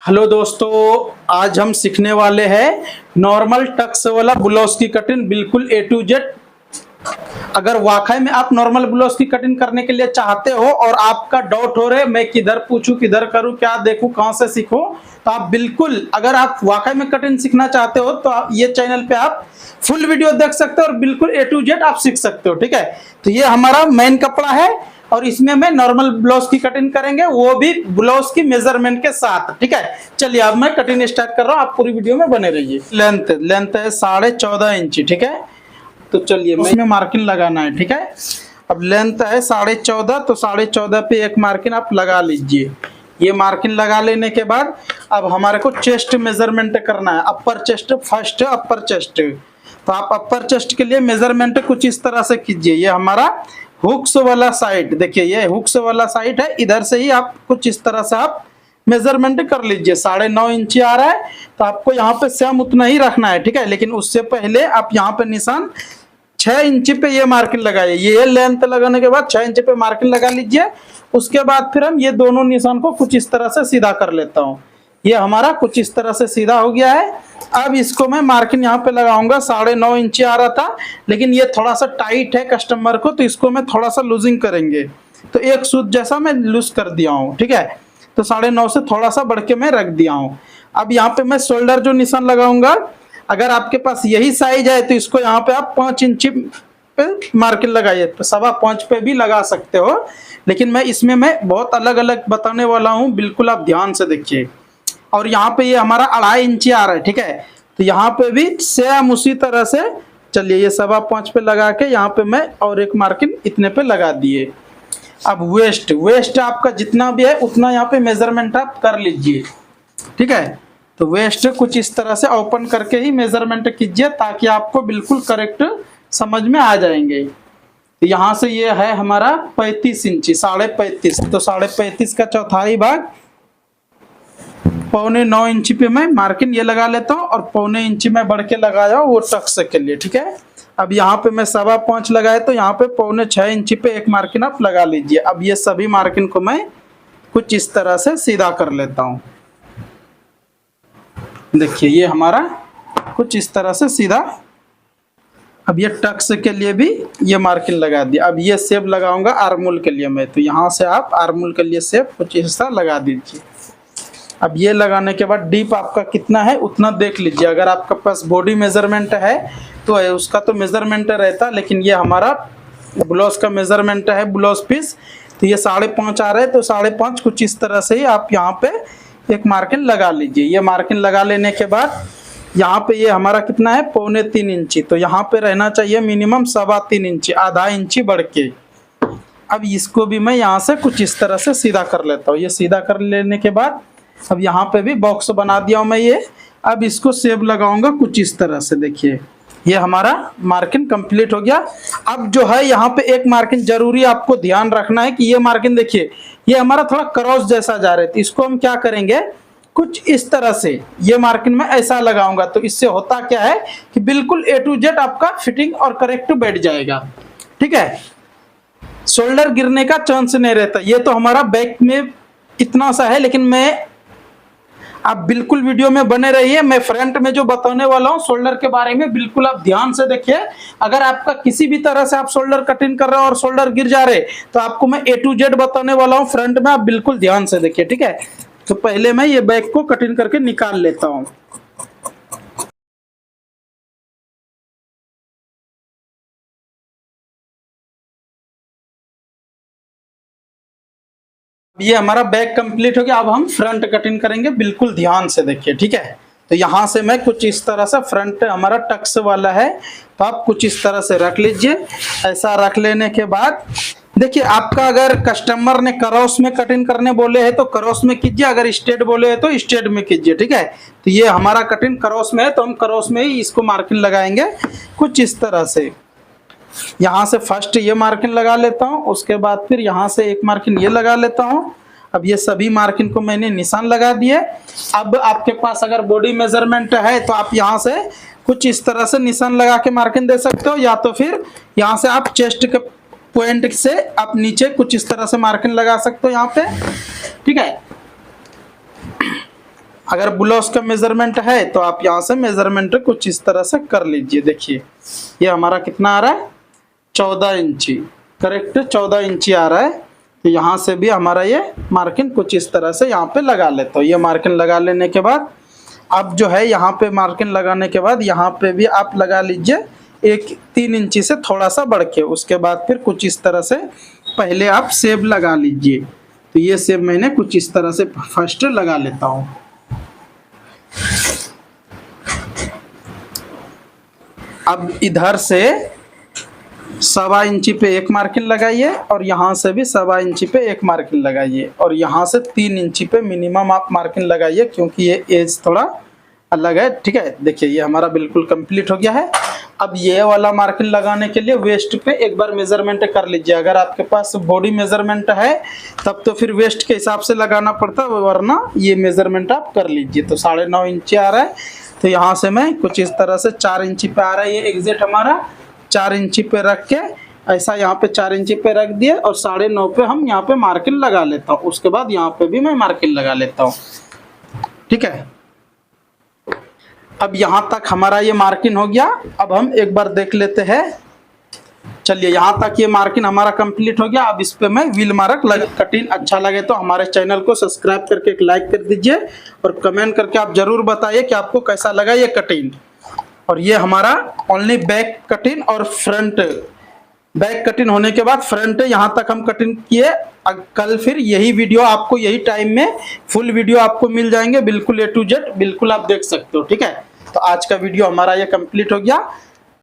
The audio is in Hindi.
हेलो दोस्तों, आज हम सीखने वाले हैं नॉर्मल टक्स वाला ब्लाउज की कटिंग बिल्कुल ए टू जेड। अगर वाकई में आप नॉर्मल ब्लाउज की कटिंग करने के लिए चाहते हो और आपका डाउट हो रहे मैं किधर पूछूं, किधर करूं, क्या देखूं, कहां से सीखूं, तो आप बिल्कुल अगर आप वाकई में कटिंग सीखना चाहते हो तो ये चैनल पे आप फुल वीडियो देख सकते हो और बिल्कुल ए टू जेड आप सीख सकते हो। ठीक है, तो ये हमारा मेन कपड़ा है और इसमें मैं नॉर्मल ब्लाउज की कटिंग करेंगे, वो भी ब्लाउज की मेजरमेंट के साथ। ठीक है, चलिए अब मैं कटिंग स्टार्ट कर रहा हूँ, आप पूरी वीडियो में बने रहिए। लेंथ है 14.5 इंच। ठीक है, तो चलिए इसमें मार्किंग लगाना है। ठीक है, अब लेंथ है 14.5, तो 14.5 पे एक मार्किंग आप लगा लीजिए। ये मार्किंग लगा लेने के बाद अब हमारे को चेस्ट मेजरमेंट करना है। अपर चेस्ट फर्स्ट, अपर चेस्ट। तो आप अपर चेस्ट के लिए मेजरमेंट कुछ इस तरह से कीजिए। ये हमारा हुक्स वाला साइड, देखिए ये हुक्स वाला साइड है, इधर से ही आप कुछ इस तरह से आप मेजरमेंट कर लीजिए। 9.5 इंच आ रहा है, तो आपको यहाँ पे सेम उतना ही रखना है। ठीक है, लेकिन उससे पहले आप यहाँ पे निशान 6 इंच पे ये मार्किंग लगाइए। ये लेंथ लगाने के बाद 6 इंच पे मार्किंग लगा लीजिए। उसके बाद फिर हम ये दोनों निशान को कुछ इस तरह से सीधा कर लेता हूँ। ये हमारा कुछ इस तरह से सीधा हो गया है। अब इसको मैं मार्किंग यहाँ पे लगाऊंगा। 9.5 इंच आ रहा था, लेकिन ये थोड़ा सा टाइट है कस्टमर को, तो इसको मैं थोड़ा सा लूजिंग करेंगे। तो एक सूत जैसा मैं लूज कर दिया हूँ। ठीक है, तो 9.5 से थोड़ा सा बढ़ के मैं रख दिया हूँ। अब यहाँ पे मैं शोल्डर जो निशान लगाऊंगा, अगर आपके पास यही साइज है तो इसको यहाँ पे आप 5 इंच पे मार्किंग लगाइए, तो 5.25 पे भी लगा सकते हो, लेकिन मैं इसमें बहुत अलग अलग बताने वाला हूँ, बिल्कुल आप ध्यान से देखिए। और यहाँ पे ये हमारा 2.5 इंच आ रहा है। ठीक है, तो यहाँ पे भी सेम उसी तरह से चलिए ये 5.25 पे लगा के यहाँ पे मैं और एक मार्किंग इतने पे लगा दिए। अब वेस्ट आपका जितना भी है उतना यहाँ पे मेजरमेंट आप कर लीजिए। ठीक है, तो वेस्ट कुछ इस तरह से ओपन करके ही मेजरमेंट कीजिए ताकि आपको बिल्कुल करेक्ट समझ में आ जाएंगे। तो यहाँ से ये है हमारा 35 इंच, 35.5, तो 35.5 का चौथाई भाग 9.25 इंच पे मैं मार्किंग ये लगा लेता हूँ और 9.25 इंच में बढ़ के लगाया वो टक्स के लिए। ठीक है, अब यहाँ पे मैं 5.25 लगाए, तो यहाँ पे 5.25 इंच पे एक मार्किंग आप लगा लीजिए। अब ये सभी मार्किंग को मैं कुछ इस तरह से सीधा कर लेता हूँ। देखिए ये हमारा कुछ इस तरह से सीधा। अब ये टक्स के लिए भी ये मार्किंग लगा दिया। अब ये शेप लगाऊंगा आर्मोल के लिए मैं, तो यहाँ से आप आर्मोल के लिए शेप कुछ हिस्सा लगा दीजिए। अब ये लगाने के बाद डीप आपका कितना है उतना देख लीजिए। अगर आपके पास बॉडी मेजरमेंट है तो उसका तो मेजरमेंट रहता, लेकिन ये हमारा ब्लाउज का मेजरमेंट है, ब्लाउज पीस, तो ये 5.5 आ रहा है, तो 5.5 कुछ इस तरह से ही आप यहाँ पे एक मार्किंग लगा लीजिए। ये मार्किंग लगा लेने के बाद यहाँ पे ये हमारा कितना है 3.25 इंची, तो यहाँ पे रहना चाहिए मिनिमम 3.25 इंची, आधा इंची बढ़ के। अब इसको भी मैं यहाँ से कुछ इस तरह से सीधा कर लेता हूँ। ये सीधा कर लेने के बाद अब यहाँ पे भी बॉक्स बना दिया हूँ मैं ये। अब इसको शेप लगाऊंगा कुछ इस तरह से। देखिए ये हमारा मार्किंग कंप्लीट हो गया। अब जो है यहाँ पे एक मार्किंग जरूरी आपको ध्यान रखना है कि ये मार्किंग देखिए ये हमारा थोड़ा क्रॉस जैसा जा रहा है, तो इसको हम क्या करेंगे कुछ इस तरह से ये मार्किंग में ऐसा लगाऊंगा। तो इससे होता क्या है कि बिल्कुल ए टू जेड आपका फिटिंग और करेक्ट बैठ जाएगा। ठीक है, शोल्डर गिरने का चांस नहीं रहता। ये तो हमारा बैक में इतना सा है, लेकिन मैं आप बिल्कुल वीडियो में बने रहिए। मैं फ्रंट में जो बताने वाला हूँ शोल्डर के बारे में बिल्कुल आप ध्यान से देखिए। अगर आपका किसी भी तरह से आप शोल्डर कटिंग कर रहे हो और शोल्डर गिर जा रहे तो आपको मैं ए टू जेड बताने वाला हूँ फ्रंट में, आप बिल्कुल ध्यान से देखिए। ठीक है, तो पहले मैं ये बैक को कटिंग करके निकाल लेता हूँ। ये हमारा बैक कंप्लीट हो गया। अब हम फ्रंट कटिंग करेंगे, बिल्कुल ध्यान से देखिए। ठीक है, तो यहाँ से मैं कुछ इस तरह से फ्रंट हमारा टक्स वाला है, तो आप कुछ इस तरह से रख लीजिए। ऐसा रख लेने के बाद देखिए आपका अगर कस्टमर ने क्रॉस में कटिंग करने बोले हैं तो क्रॉस में कीजिए, अगर स्ट्रेट बोले हैं तो स्ट्रेट में कीजिए। ठीक है, तो ये हमारा कटिंग क्रॉस में है, तो हम क्रॉस में ही इसको मार्किंग लगाएंगे कुछ इस तरह से। यहाँ से फर्स्ट ये मार्किंग लगा लेता हूँ, उसके बाद फिर यहाँ से एक मार्किंग ये लगा लेता हूँ। अब ये सभी मार्किंग को मैंने निशान लगा दिए। अब आपके पास अगर बॉडी मेजरमेंट है तो आप यहाँ से कुछ इस तरह से निशान लगा के मार्किंग दे सकते हो, या तो फिर यहाँ से आप चेस्ट के पॉइंट से आप नीचे कुछ इस तरह से मार्किंग लगा सकते हो यहाँ पे। ठीक है, अगर ब्लाउज का मेजरमेंट है तो आप यहाँ से मेजरमेंट कुछ इस तरह से कर लीजिए। देखिए ये हमारा कितना आ रहा है, 14 इंची, करेक्ट 14 इंची आ रहा है। तो यहाँ से भी हमारा ये मार्किंग कुछ इस तरह से यहाँ पे लगा लेता हूँ। ये मार्किंग लगा लेने के बाद अब जो है यहाँ पे मार्किंग लगाने के बाद यहाँ पे भी आप लगा लीजिए 3 इंची से थोड़ा सा बढ़ के। उसके बाद फिर कुछ इस तरह से पहले आप सेब लगा लीजिए। तो ये सेब मैंने कुछ इस तरह से फर्स्ट लगा लेता हूँ। अब इधर से 1.25 इंची पे एक मार्किंग लगाइए और यहाँ से भी 1.25 इंची पे एक मार्किंग लगाइए और यहाँ से 3 इंची पे मिनिमम आप मार्किंग लगाइए क्योंकि ये एज थोड़ा अलग है। ठीक है, देखिए ये हमारा बिल्कुल कंप्लीट हो गया है। अब ये वाला मार्किंग लगाने के लिए वेस्ट पे एक बार मेजरमेंट कर लीजिए। अगर आपके पास बॉडी मेजरमेंट है तब तो फिर वेस्ट के हिसाब से लगाना पड़ता है, वरना ये मेजरमेंट आप कर लीजिए। तो 9.5 इंची आ रहा है, तो यहाँ से मैं कुछ इस तरह से 4 इंची पे आ रहा है ये एग्जैक्ट हमारा। 4 इंची पे रख के ऐसा यहाँ पे 4 इंची पे रख दिए और 9.5 पे हम यहाँ पे मार्किंग लगा लेता हूँ। उसके बाद यहाँ पे भी मैं मार्किंग लगा लेता हूँ। ठीक है, अब यहाँ तक हमारा ये मार्किंग हो गया। अब हम एक बार देख लेते हैं। चलिए यहाँ तक ये मार्किंग हमारा कंप्लीट हो गया। अब इस पे मैं व्हील मार्क कटिंग अच्छा लगे तो हमारे चैनल को सब्सक्राइब करके एक लाइक कर दीजिए और कमेंट करके आप जरूर बताइए कि आपको कैसा लगा ये कटिंग। और ये हमारा ओनली बैक कटिंग और फ्रंट, बैक कटिंग होने के बाद फ्रंट यहाँ तक हम कटिंग किए। कल फिर यही वीडियो आपको यही टाइम में फुल वीडियो आपको मिल जाएंगे, बिल्कुल A to Z, बिल्कुल आप देख सकते हो। ठीक है, तो आज का वीडियो हमारा ये कंप्लीट हो गया।